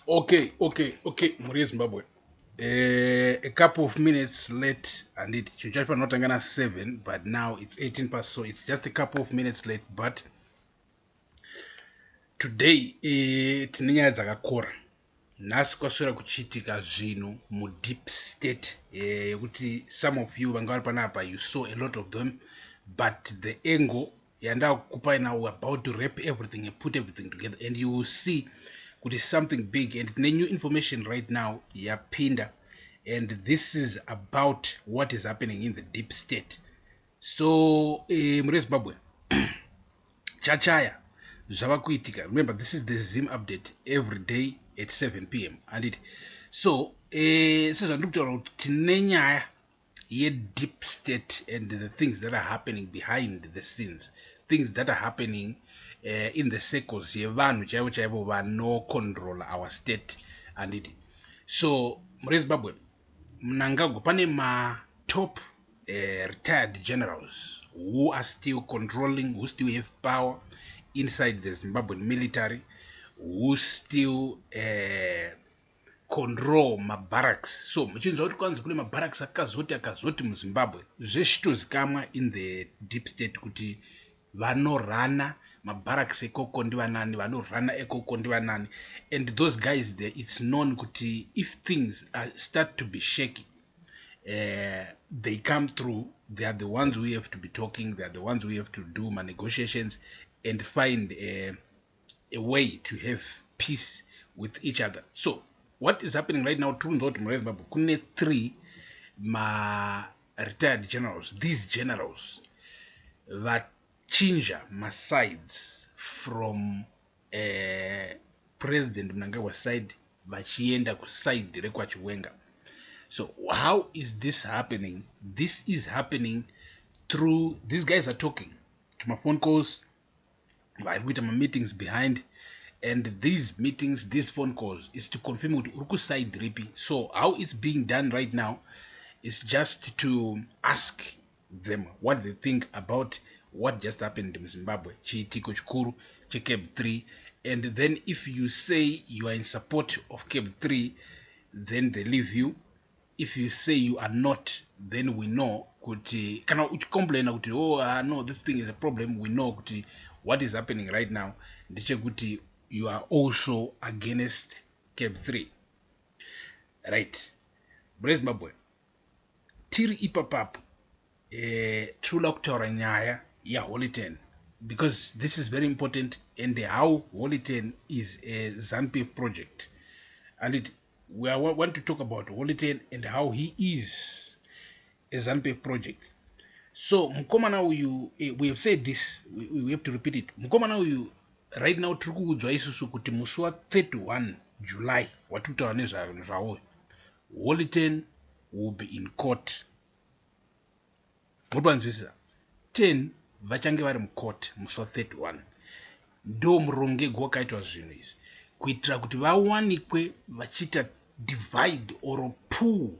Okay, Muri Zimbabwe. A couple of minutes late, and it should just not gonna 7, but now it's 18 past, so it's just a couple of minutes late. But today, tine nyaya dzakakora. Nhasi kwaswera kuchitika zvinhu mudeep state yekuti some of you vanga vari panapa you saw a lot of them, but the angle yandakupai now we're about to wrap everything and put everything together, and you will see kuti something big and the new information right now yapinda, and this is about what is happening in the deep state. So muri Zimbabwe, Chachaya, Zvava Kuitika. Remember, this is the Zim update every day at 7 p.m. And it so tine nyaya ye deep state and the things that are happening behind the scenes, things that are happening in the circles yevanhu chaivo chaivo vano control our state. And it so muri Zimbabwe mnangagwa pane ma top retired generals who are still controlling, who still have power inside the Zimbabwean military, who still control mabarracks. So muchinzwa kuti kwanzi kune mabarracks akazoti muzimbabwe zvechitozikamwa in the deep state kuti vanorana mabarracks ekoko ndivanani, vanorana ekoko ndivanani, and those guys there, it's known kuti if things start to be shaky, they come through. They are the ones we have to be talking. They are the ones we have to do my negotiations and find a way to have peace with each other. So what is happening right now, kune 3 retired generals. These generals that change my sides from President Mnangagwa's side vachienda kuside rekwachiwenga. So how is this happening? This is happening through, these guys are talking to my phone calls, with my meetings behind, and these meetings, these phone calls is to confirm with Uruku side ripi. So how it's being done right now is just to ask them what they think about what just happened in Zimbabwe, Chiitiko Chikuru, Chikeb 3, and then if you say you are in support of Keb 3, then they leave you. If you say you are not, then we know kuti kana uchicomplaina kuti no, this thing is a problem, we know kuti what is happening right now ndechekuti you are also against Cap 3, right? Zimbabwe tiri ipapapo trula kutaura nyaya yaHoly 10, because this is very important, and how Holy 10 is a ZANU-PF project, and we want to talk about Holy 10 and how he is a ZANU-PF project. So Mkomana uyu, we have said this, we have to repeat it. Mkomana uyu right now tiri kuudzwa isusu kuti musi wa 31 July watutaura nezvawo Holy 10 will be in court. Mupanzwisisa 10 vachange vari mucourt musi wa 31, ndo murongego wakaitwa zvinhu izvi kuitira kuti vawanikwe vachita divide or pull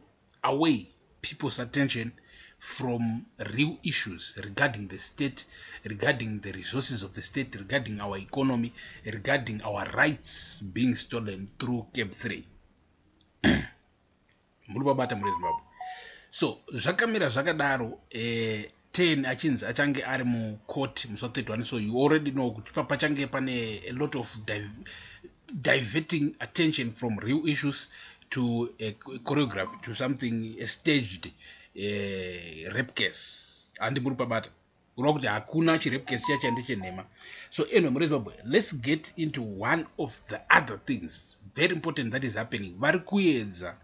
away people's attention from real issues regarding the state, regarding the resources of the state, regarding our economy, regarding our rights being stolen through Cap 3. Muribabata muri Zimbabwe. So zvakamira zvakadaro 10 achinzi achange ari mucourt musi wa 31, so you already know kuti pachange pane a lot of diverting attention from real issues to a choreography, to something, a staged rape case. And muri pabata urova kuti hakuna chirape case chacha ndechenhema. So anyway, muri Zimbabwe, let's get into one of the other things very important that is happening. Vari kuedza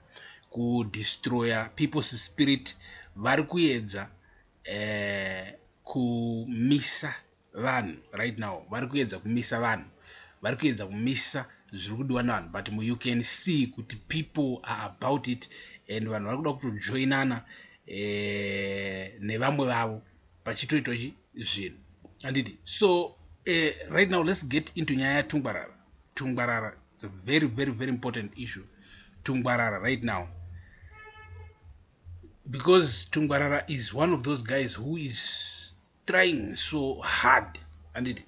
kudestroya people's spirit, vari kuedza kumisa vanhu right now, vari kuedza kumisa vanhu, vari kuedza kumisa zviri kudiwa navanhu, but you can see kuti people are about it, and vanhu vari kuda kutojoinana nevamwe vavo pachitoitwa zvinhu. Andidi, so right now let's get into nyaya yatungwarara. Tungwarara, it's a very very very important issue. Tungwarara right now, because Tungwarara is one of those guys who is trying so hard and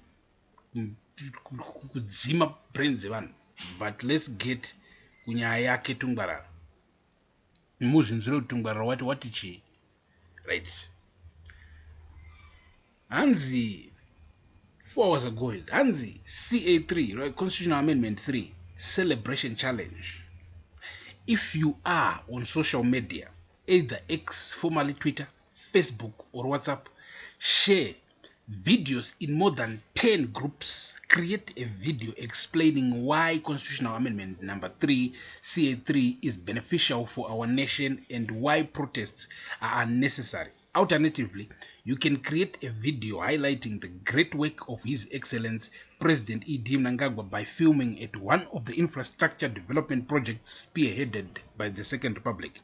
kudzima brains evanhu. But let's get kunyaya yake tungbarara muzvinziro tungbarara wati chii, right? Hanzi 4 hours ago, Hanzi CA3, right? Constitutional Amendment 3, Celebration Challenge. If you are on social media, either X, formerly Twitter, Facebook, or WhatsApp, share videos in more than 10 groups. Create a video explaining why Constitutional Amendment number 3, CA3, is beneficial for our nation and why protests are unnecessary. Alternatively, you can create a video highlighting the great work of His Excellency President E.D. Mnangagwa by filming at one of the infrastructure development projects spearheaded by the Second Republic.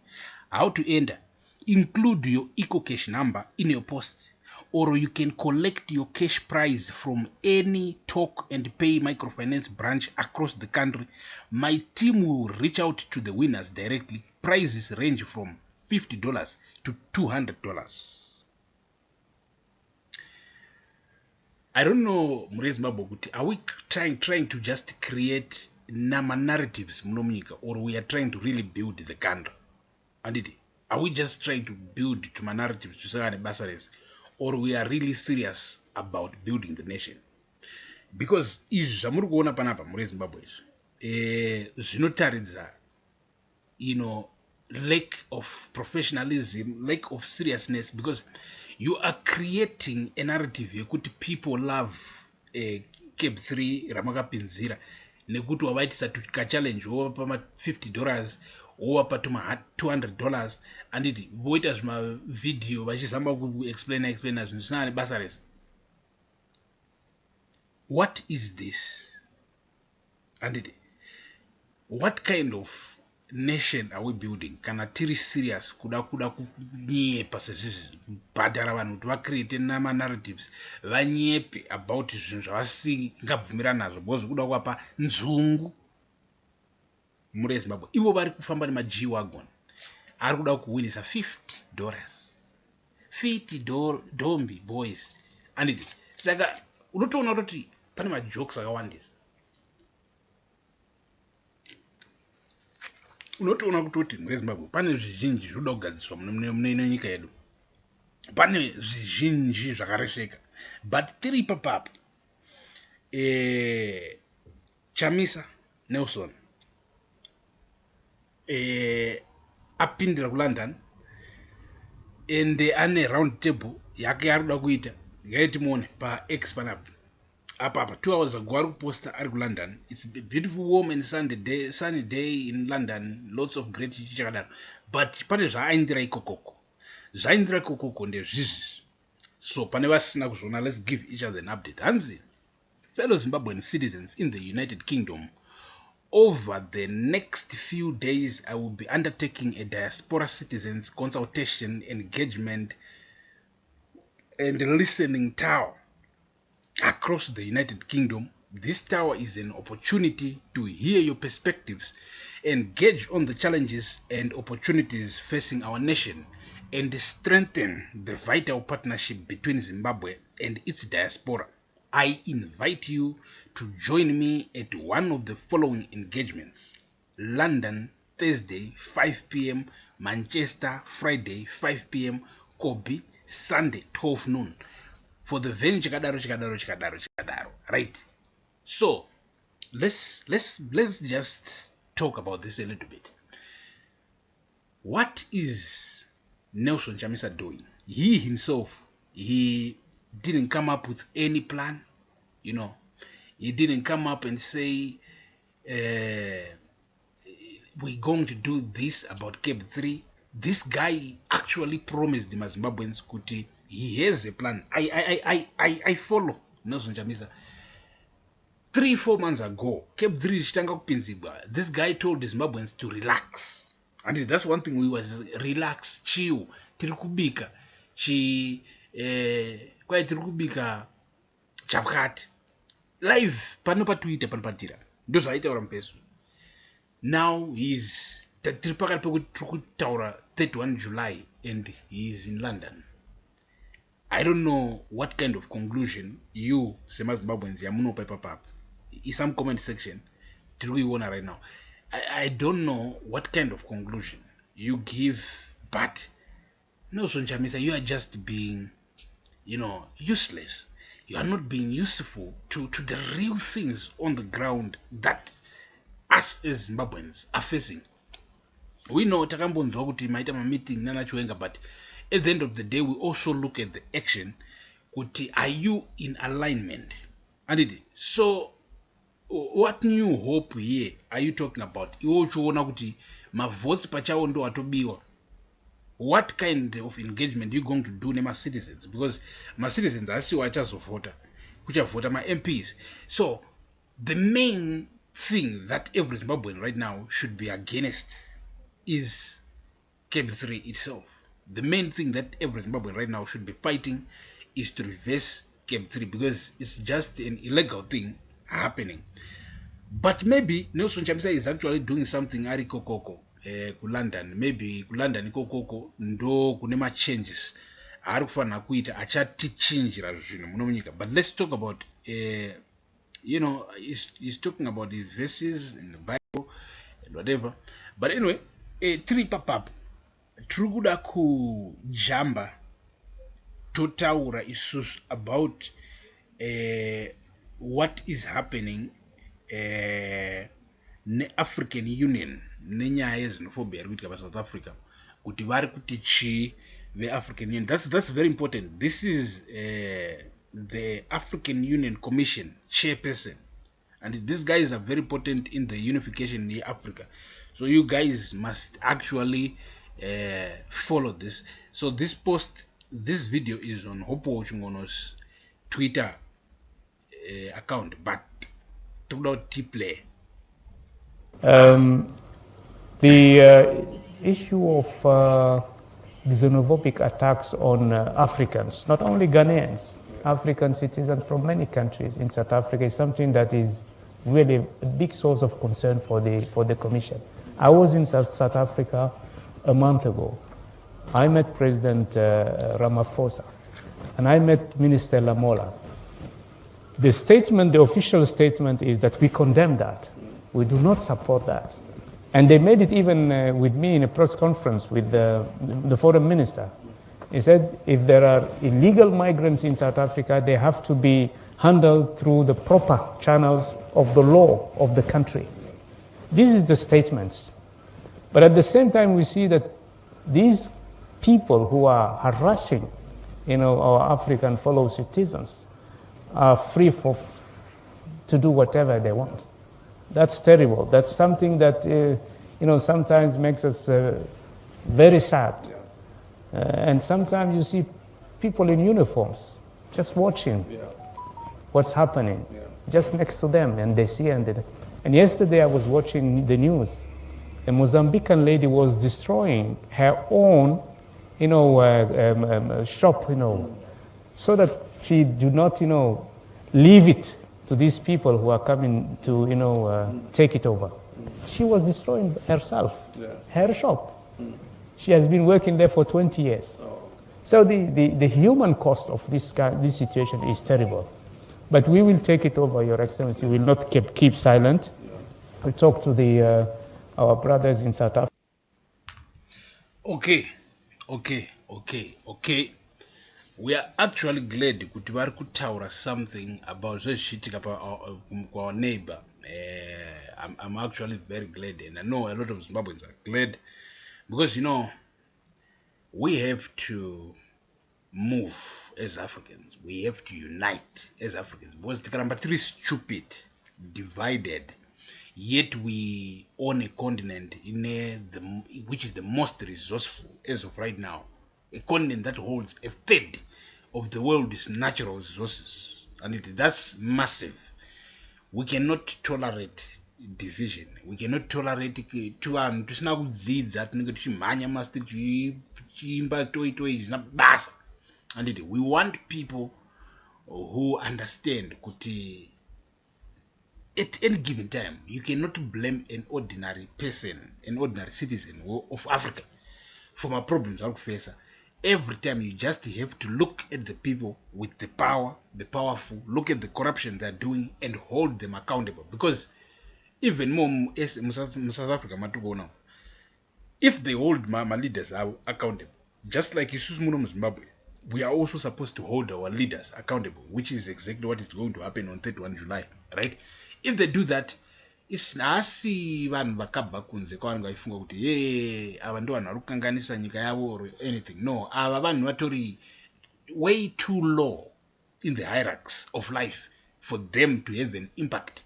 How to enter? Include your EcoCash number in your post, or you can collect your cash prize from any Talk and Pay microfinance branch across the country. My team will reach out to the winners directly. Prizes range from $50 to $200. I don't know, Murezi Maboguti, are we trying to just create nama narratives, or we are trying to really build the country? And are we just trying to build tuma narratives to say basares, or we are really serious about building the nation? Because izvi zvamuri kuona panapa muri Zimbabwe zvinotaridza lack of professionalism, lack of seriousness, because you are creating a narrative yekuti people love Cape 3 ramakapinzira nekuti wavaitisa challenge wovapa $50 wovapa $200 anditi voita zvimavidhio vachizamba kuexplaina zvinhu zvisina nebasa rese. What is this? Anditi, what kind of nation are we building? Kana tiri serious kuda kunyepa sezvibhadhara vanhu kuti vacreate nama narratives vanyepe about zvinhu zvavasingabvumira nazvo because kuda kuvapa nzungu muri eZimbabwe. Ivo vari kufamba nemaG wagon ari kuda kuwinisa $50 dombi boys anditi. Saka unotoona kuti pane majokes akawandisa. Unotoona kutoti muri Zimbabwe pane zvizhinji zvinoda kugadziswa mune nyika yedu, pane zvizhinji zvakaresheka, but tiri ipapapo. Chamisa Nelson apindira kuLondon and ane round table yake ari kuda kuita ngaiti muone paX panapa apa 2 hours ago ari kuposta ari kuLondon. It's a beautiful warm and sunny day in London, lots of great chakadaro, but pane zvaaindira ikokoko ndezvizvi. So pane vasina kuzviona, let's give each other an update. Hanzi, fellow Zimbabwean citizens in the United Kingdom, over the next few days I will be undertaking a diaspora citizens consultation, engagement and listening tour across the United Kingdom. This tower is an opportunity to hear your perspectives, engage on the challenges and opportunities facing our nation, and strengthen the vital partnership between Zimbabwe and its diaspora. I invite you to join me at one of the following engagements: London, Thursday, 5 p.m, Manchester, Friday, 5 p.m, Kobe, Sunday, 12 noon. For the venue chikadaro, right? So let's just talk about this a little bit. What is Nelson Chamisa doing? He himself, he didn't come up with any plan, he didn't come up and say we're going to do this about Cape 3. This guy actually promised the Zimbabweans kuti he has a plan. I follow Nelson Chamisa. 3-4 months ago, Cape 3 ichitanga kupinzigwa, this guy told the Zimbabweans to relax. And that's one thing, we was relax, chill, tiri kubika kwai tiri kubika chapati live pano paTwitter panopatira ndo zvaitaura mupesu. Now he's tiri pakati pekuti tiri kutaura 31 July and he is in London. I don't know what kind of conclusion you semaZimbabweans yamunopa ipapapo. In some comment section tiri kuiona right now. I don't know what kind of conclusion you give, but no, Chamisa, you are just being, useless. You are not being useful to the real things on the ground that us as Zimbabweans are facing. We know takambonzwa kuti maita meeting nana Chiwenga, but at the end of the day we also look at the action kuti are you in alignment, and so what new hope here are you talking about? Iwo uchiona kuti mavotes pachawo ndo atobiwa. What kind of engagement are you going to do nema citizens? Because my citizens asiwo achazovota kuchavota ma MPs. So the main thing that every Zimbabwean right now should be against is Cape 3 itself. The main thing that every Zimbabwean right now should be fighting is to reverse Cape 3, because it's just an illegal thing happening. But maybe Nelson Chamisa is actually doing something ari kokoko ku London. Maybe ku London kokoko ndo kunema changes ari kufana kuita achatichinjira zvinhu muno munyika. But let's talk about he's talking about the verses in the Bible and whatever. But anyway, three papap tiri kuda kujamba totaura isusu about what is happening ne-African Union nenyaya yezinofobia iri kuitika paSouth Africa, kuti vari kuti chi ve-African Union. That's very important. This is the African Union Commission chairperson, and these guys are very important in the unification in Africa. So you guys must actually follow this. So this video is on Hopo Chungono's Twitter account, but play. The issue of xenophobic attacks on Africans, not only Ghanaians, African citizens from many countries in South Africa, is something that is really a big source of concern for the Commission. I was in South Africa a month ago. I met President Ramaphosa, and I met Minister Lamola. The official statement is that we condemn that. We do not support that. And they made it even with me in a press conference with the foreign minister. He said if there are illegal migrants in South Africa, they have to be handled through the proper channels of the law of the country. This is the statements. But at the same time, we see that these people who are harassing, our African fellow citizens are free to do whatever they want. That's terrible. That's something that, sometimes makes us very sad. And sometimes you see people in uniforms just watching what's happening just next to them, and they see. And yesterday I was watching the news. A Mozambican lady was destroying her own, shop, so that she do not, leave it to these people who are coming to, take it over. She was destroying herself, her shop. She has been working there for 20 years. So the human cost of this situation is terrible. But we will take it over, Your Excellency. We will not keep silent. We'll talk to our brothers in South Africa. Okay. We are actually glad kuti vari kutaura something about zvezvichiitika our neighbor. I'm actually very glad, and I know a lot of Zimbabweans are glad, because we have to move as Africans. We have to unite as Africans, because tikaramba tiri stupid, divided, yet we own a continent which is the most resourceful as of right now, a continent that holds a third of the world's natural resources, and that's massive. We cannot tolerate division. We cannot tolerate tisina kudzidza tinenge tichimhanya masi tichiimba toitoi zvisina basa. And we want people who understand kuti at any given time you cannot blame an ordinary person, an ordinary citizen of Africa for my problems are face. Every time you just have to look at the people with the power, the powerful, look at the corruption they're doing and hold them accountable. Because even more as South Africa matuko now. If they hold my leaders are accountable, just like Isus Muno Zimbabwe, we are also supposed to hold our leaders accountable, which is exactly what is going to happen on 31 July, right? If they do that, it's nasi vanhu vakabva kunze kwavanhu vaifunga kuti ye ava ndo vanhu vari kukanganisa nyika yavo or anything. No, ava vanhu vatori way too low in the hierarchies of life for them to have an impact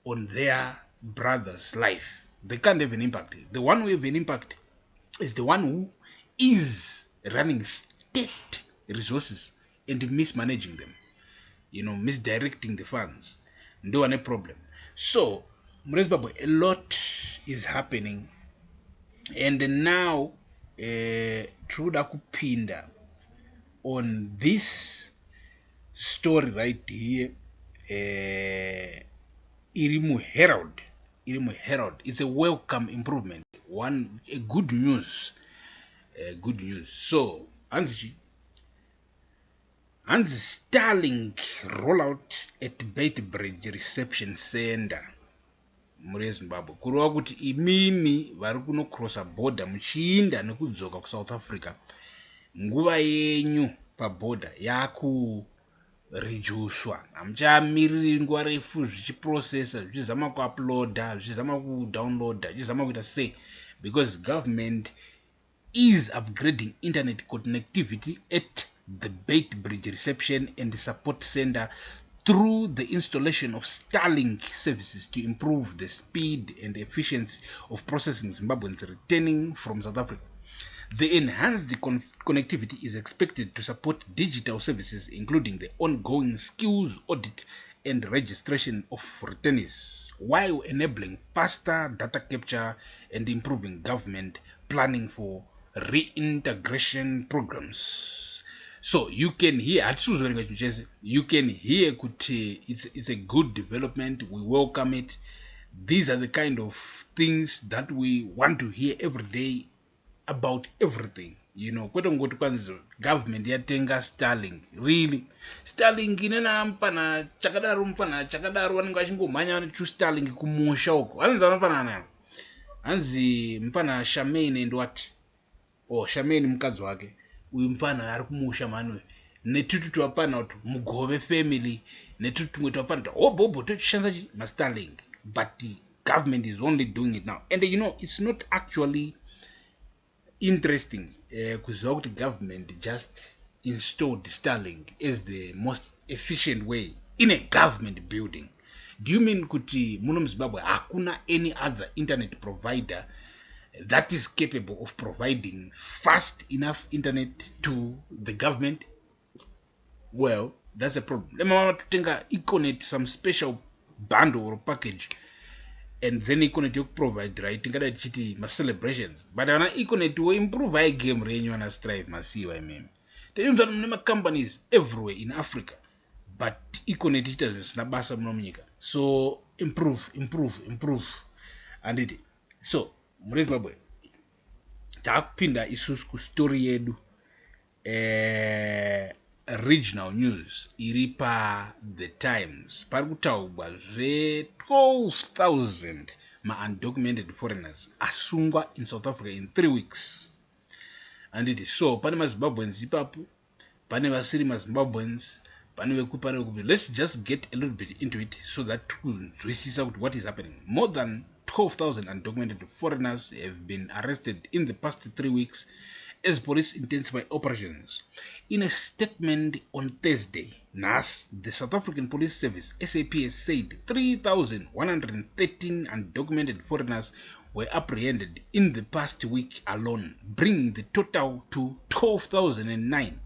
on their brother's life. They can't have an impact. The one who have an impact is the one who is running state resources and mismanaging them, misdirecting the funds. Ndo one problem. So, a lot is happening, and now Truda kupinda on this story right here. Irimu Herald. It's a welcome improvement. A good news. Good news. So, Anzi Starlink rollout at Beitbridge Reception Center. Muri Zimbabwe. Kurova kuti imimi vari kunocrossa border muchiinda nekudzoka kuSouth Africa. Nguva yenyu paborder yakureducwa. Hamuchamiriri nguva refu zvichiprocessa, zvichizama kuuploada, zvichizama kudownloada, zvichizama kuita sei. Because government is upgrading internet connectivity at the Beitbridge Reception and Support Center through the installation of Starlink services to improve the speed and efficiency of processing Zimbabweans returning from South Africa. The enhanced connectivity is expected to support digital services, including the ongoing skills audit and registration of returnees, while enabling faster data capture and improving government planning for reintegration programs. So you can hear, it's a good development. We welcome it. These are the kind of things that we want to hear every day about everything. Kwete ngoti kwanzi government yatenga Starlink. Really? Starlink inena mfana chakadaro vanenge vachingomhanya chu Starlink kumusha uko. Anonzi anofanana. Anzi mfana Shamene ndo wati. Shamene mukadzi wake. Uyu mfana ari kumusha manu. Netutu twapana kuti Mugove family. Netutu tumwe twapana bobo tochishanza ma Starlink. But the government is only doing it now. And it's not actually interesting kuziva kuti government just installed Starlink as the most efficient way in a government building. Do you mean kuti muno Zimbabwe hakuna any other internet provider that is capable of providing fast enough internet to the government? Well, that's a problem. Lemama tutenga Econet some special bundle or package, and then Econet you provide right tingada chiti ma celebrations, but ana Econet will improve I game renyu ana strive masiwa meme. There are many companies everywhere in Africa, but Econet is na basa mno mnyika. So improve and it. So muri Zimbabwe takupinda isusu ku story yedu regional news iri pa The Times. Pari kutaurwa zve 12,000 ma-undocumented foreigners asungwa in South Africa in 3 weeks. And it is so, pane maZimbabweans ipapo, pane vasiri maZimbabweans, pane vekupi. Let's just get a little bit into it so that we see what is happening. More than 12,000 undocumented foreigners have been arrested in the past 3 weeks as police intensify operations. In a statement on Thursday, NAS, the South African Police Service, SAPS, said 3,113 undocumented foreigners were apprehended in the past week alone, bringing the total to 12,009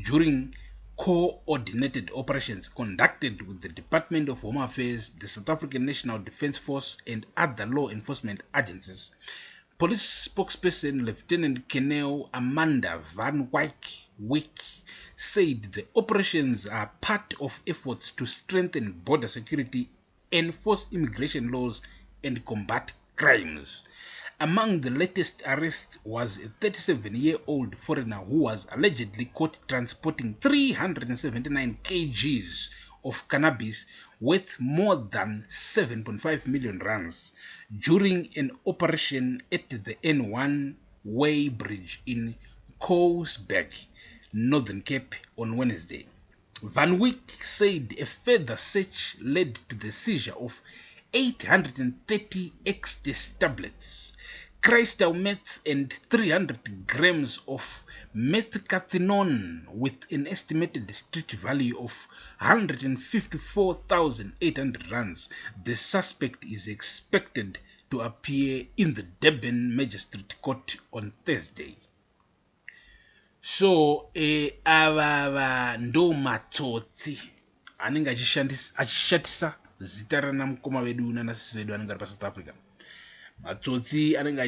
during coordinated operations conducted with the Department of Home Affairs, the South African National Defence Force, and other law enforcement agencies. Police spokesperson Lieutenant Colonel Amanda Van Wyk said the operations are part of efforts to strengthen border security, enforce immigration laws, and combat crimes. Among the latest arrests was a 37-year-old foreigner who was allegedly caught transporting 379 kgs of cannabis worth more than 7.5 million rands during an operation at the N1 Way Bridge in Koosberg, Northern Cape on Wednesday. Van Wyk said a further search led to the seizure of 830 ecstasy tablets, crystal meth, and 300 grams of methamphetamine with an estimated street value of 154,800 rands. The suspect is expected to appear in the Durban Magistrate Court on Thursday. So ava ndo matsotsi anenge achishatisa zita rana mukoma vedu nanasisi vedu anenge ari paSouth Africa. Matsotsi anenge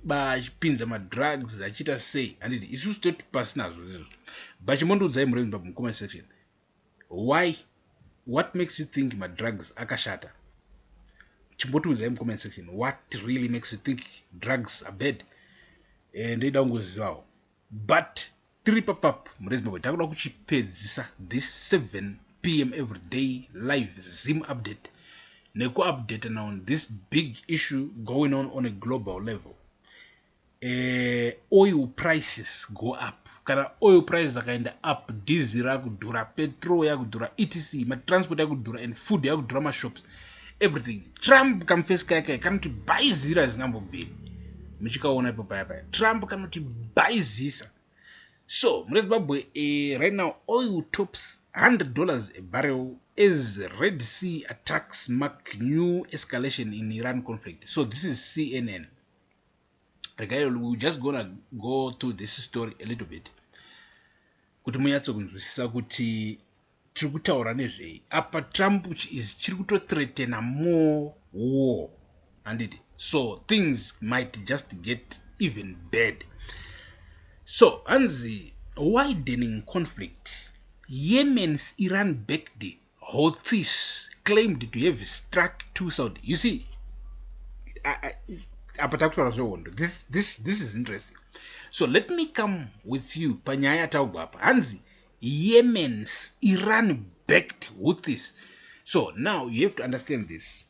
achipinza madrugs achiita sei handiti isusu toti pasinazo izvozvo. But chimondoudzai muremba mukoma section, why, what makes you think madrugs akashata? Chimbotiudzai mukoma section, what really makes you think drugs are bad? Ndoida kungozivawo. But tiri papap murezimbabwe takuda kuchipedzisa this 7 p.m. every day live Zim update nekuupdate on this big issue going on a global level. Oil prices go up. Kana oil prices akaenda up, diesel yakudhura, petrol yakudhura, etc, matransport yakudhura, and food yakudhura, mashops, everything. Trump kamfeska yake kanoti buy zira zingambobveni muchikaona ipo paya. Trump kanoti buy zisa. So murezimbabwe right now oil tops $100 a barrel as Red Sea attacks mark new escalation in Iran conflict. So this is CNN. We're just gonna go through this story a little bit kuti munyatso kunzwisisa kuti tiri kutaura nezvei. Apa Trump chiri kutothreatena more war handiti, so things might just get even bad. So hanzi widening conflict. Yemen's Iran-backed Houthis claimed to have struck 2 Saudi. You see, this is interesting. So let me come with you panyaya taugwapa. Hanzi Yemen's Iran-backed Houthis. So now you have to understand this.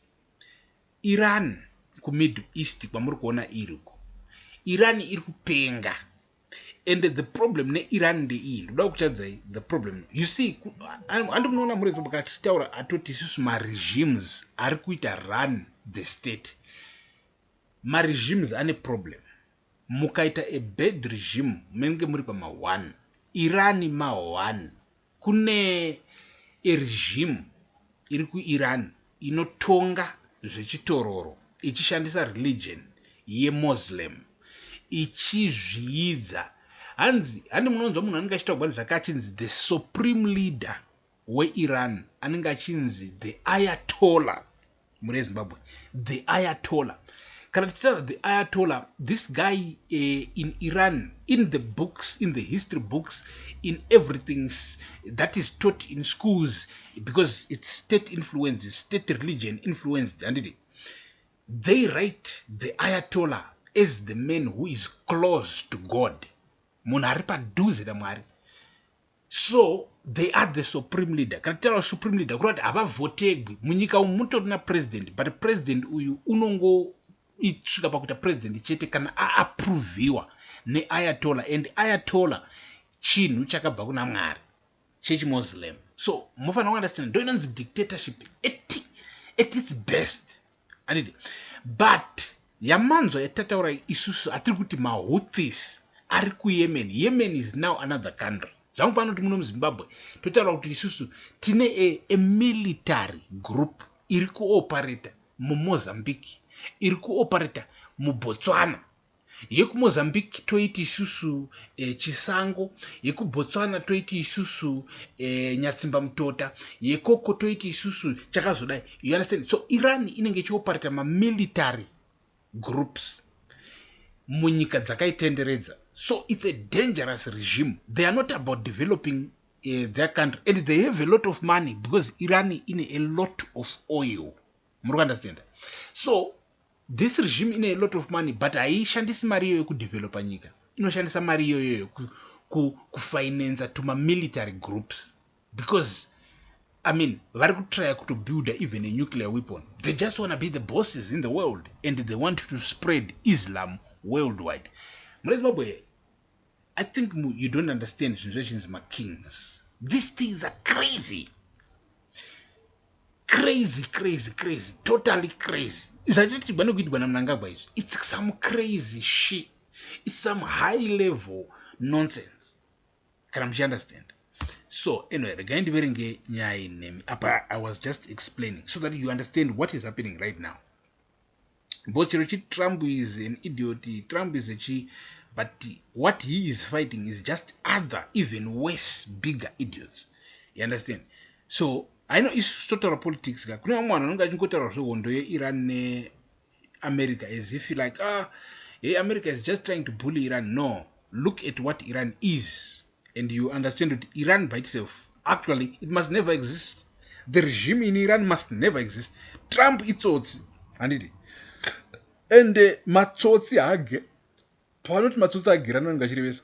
Iran ku Middle East kwamuri kuona iriko. Iran iri kupenga. And the problem ne Iran de iyi ndoda kuchadzai the problem. You see, andinoona muri pakataura atoti isusu ma regimes ari kuita run the state. Ma regimes ane problem. Mukaita a bad regime menge muri pa ma 1. Iran ma 1. Kune a regime iri ku Iran inotonga zvechitororo ichishandisa religion ye Muslim ichizviidza. Hanzi munonzwa munhu anenge achitaura zvakachinzi the supreme leader weIran anenge achinzi the Ayatollah murezimbabwe, the Ayatollah. Kana tichitaura the Ayatollah, this guy in Iran, in the books, in the history books, in everything that is taught in schools, because it's state influenced, state religion influenced, and they write the Ayatollah as the man who is close to God. So they are the supreme leader. Can I tell you supreme leader? Kurati ava votegwi munyika umutorina president, but president uyu unongo itsvika pakuita president chete kana aapproviwa ne Ayatollah, and Ayatollah chinhu chakabva kuna Mwari, chechi Muslim. So mufana understand, doinanzi dictatorship at its best. But yamanzo yatataura isusu atiri kuti maHouthis ari ku Yemen. Yemen is now another country. Zvamufana kuti muno muZimbabwe totaura kuti isusu tine a military group iri kuoperata muMozambique, iri kuoperata muBotswana. YekuMozambique toiti isusu Chisango, yekuBotswana toiti isusu Nyatsimba Mutota, yekoko toiti isusu chakazodai. You understand? So Iran inenge ichioperata military groups munyika dzakaitenderedza. So it's a dangerous regime. They are not about developing their country, and they have a lot of money because Iran in a lot of oil. You understand? So this regime in a lot of money, but haishandisi mari iyoyo kudevelopa nyika. Inoshandisa mari iyoyo kufinance to my military groups, because I mean, vari kutry to build even a nuclear weapon. They just want to be the bosses in the world, and they want to spread Islam worldwide. Zimbabwe, I think you don't understand generations my kings. These things are crazy. Crazy, totally crazy. It's some crazy shit. It's some high level nonsense. Can you understand? So anyway, I was just explaining so that you understand what is happening right now. But Trump is an idiot. Trump is a chi, but what he is fighting is just other, even worse, bigger idiots. You understand? So I know it's total politics. Iran, America, as if like America is just trying to bully Iran. No, look at what Iran is, and you understand that Iran by itself, actually, it must never exist. The regime in Iran must never exist. Trump it's and matsotsi age panoti matsotsi agirana ngachirevesa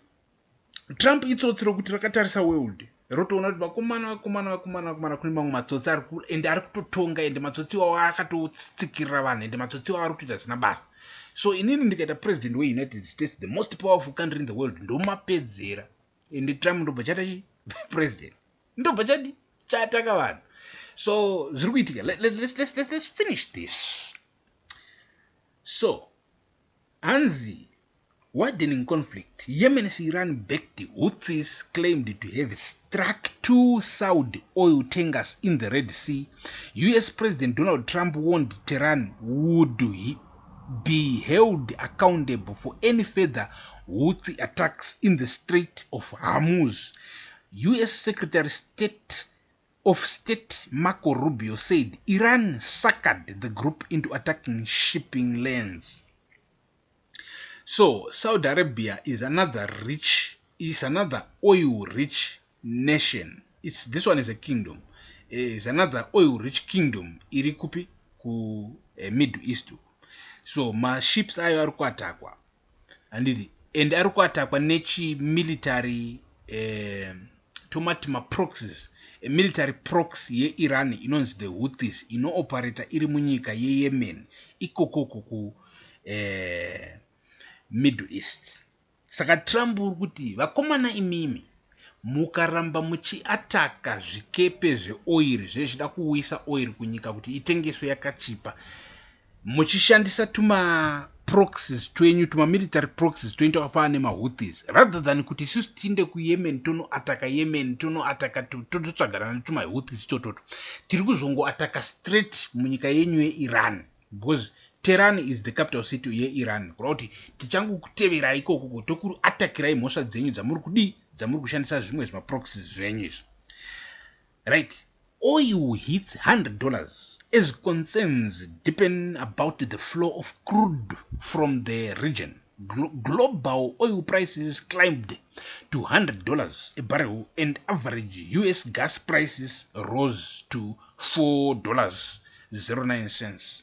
Trump itsotsi rokuti rakatarisa world rotoona kuti vakomana kune mamwe matsotsi ende ari kutotonga ende matsotsi iwawo akatotsikirira vanhu ende matsotsi iwawo ari kutoita zvisina basa. So inini ndikaita president weunited states, the most powerful country in the world, ndomapedzera ende Trump ndobva chata chi president ndobva chadi chataka vanhu. So zviri kuitika, let's finish this. So hanzi widening conflict, Yemen's Iran-backed Houthis claimed to have struck 2 Saudi oil tankers in the Red Sea. US President Donald Trump warned Tehran would be held accountable for any further Houthi attacks in the Strait of Hormuz. US Secretary of State Marco Rubio said Iran suckered the group into attacking shipping lanes. So Saudi Arabia is another oil-rich nation. This one is a kingdom. It's another oil-rich kingdom. Irikupi ku Middle East. So my ships ayo ari kuatakwa. And ari kuatakwa nechi military tomati ma proxies. A military proxy ye Iran inonzi the Houthis ino-operator iri munyika ye Yemen ikoko ku Middle East. Saka Trump uri kuti vakomana imimi mukaramba muchiataka zvikepe zveoiri zvezvida kuwisa oiri kunyika kuti itengeswe yakachipa, muchishandisa tuma proxies twenyu, tuma military proxies twenyu twakafanana nemahouthis, rather than kuti isusu tinde kuyemen tonoataka Yemen, tonoataka totsvagana netuma houthis tototo, tiri kuzongoataka straight munyika yenyu yeIran, because Tehran is the capital city yeIran. Kuroti tichangu kutevera ikoko tokuru atakirai mhosva dzenyu dzamuri kushandisa zvimwe zvima proxies zvenyu. Right. Oil hits $100 as concerns depend about the flow of crude from the region. Global oil prices climbed to $100 a barrel and average US gas prices rose to $4.09.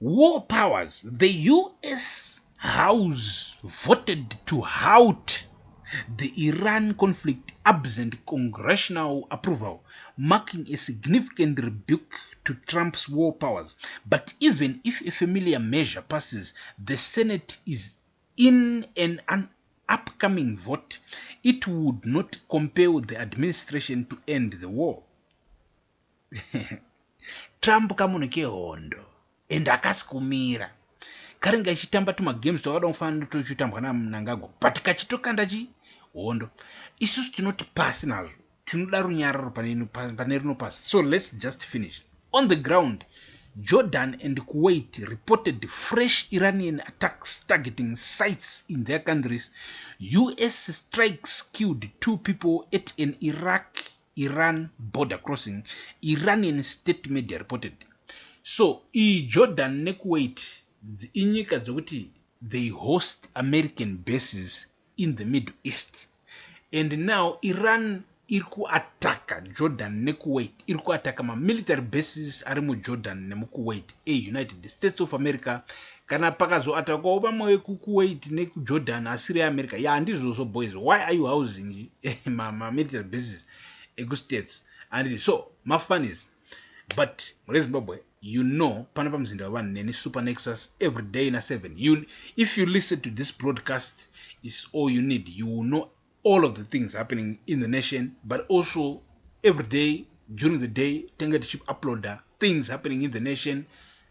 War powers. The US House voted to halt the Iran conflict absent congressional approval, marking a significant rebuke to Trump's war powers. But even if a familiar measure passes, the Senate is in an upcoming vote. It would not compel the administration to end the war. Trump kamunike hondo. Enda akasikumira karinga ichitamba tuma games twavada kufanira tochitambwa naMnangagwa, but kachitokanda hondo. Isusu tinoti pasi nazvo, tinoda runyararo pane rinopasi. So let's just finish. On the ground, Jordan and Kuwait reported fresh Iranian attacks targeting sites in their countries. US strikes killed 2 people at an Iraq-Iran border crossing, Iranian state media reported. So Jordan ne Kuwait inyika dzokuti they host American bases in the Middle East, and now Iran iri kuataka Jordan ne Kuwait, iri kuataka ma military bases ari mu Jordan ne mu Kuwait, United States of America. Kana pakazoatakwa vamwe ku Kuwait ne ku Jordan asiri America. Ya ndizvo boys, why are you housing ma military bases egu states? And so my fun is, but Zimbabwe, you know, Panapa Mzinda one any Super Nexus every day in a 7. If you listen to this broadcast, is all you need. You will know all of the things happening in the nation, but also every day during the day, Tenga the Ship uploader, things happening in the nation,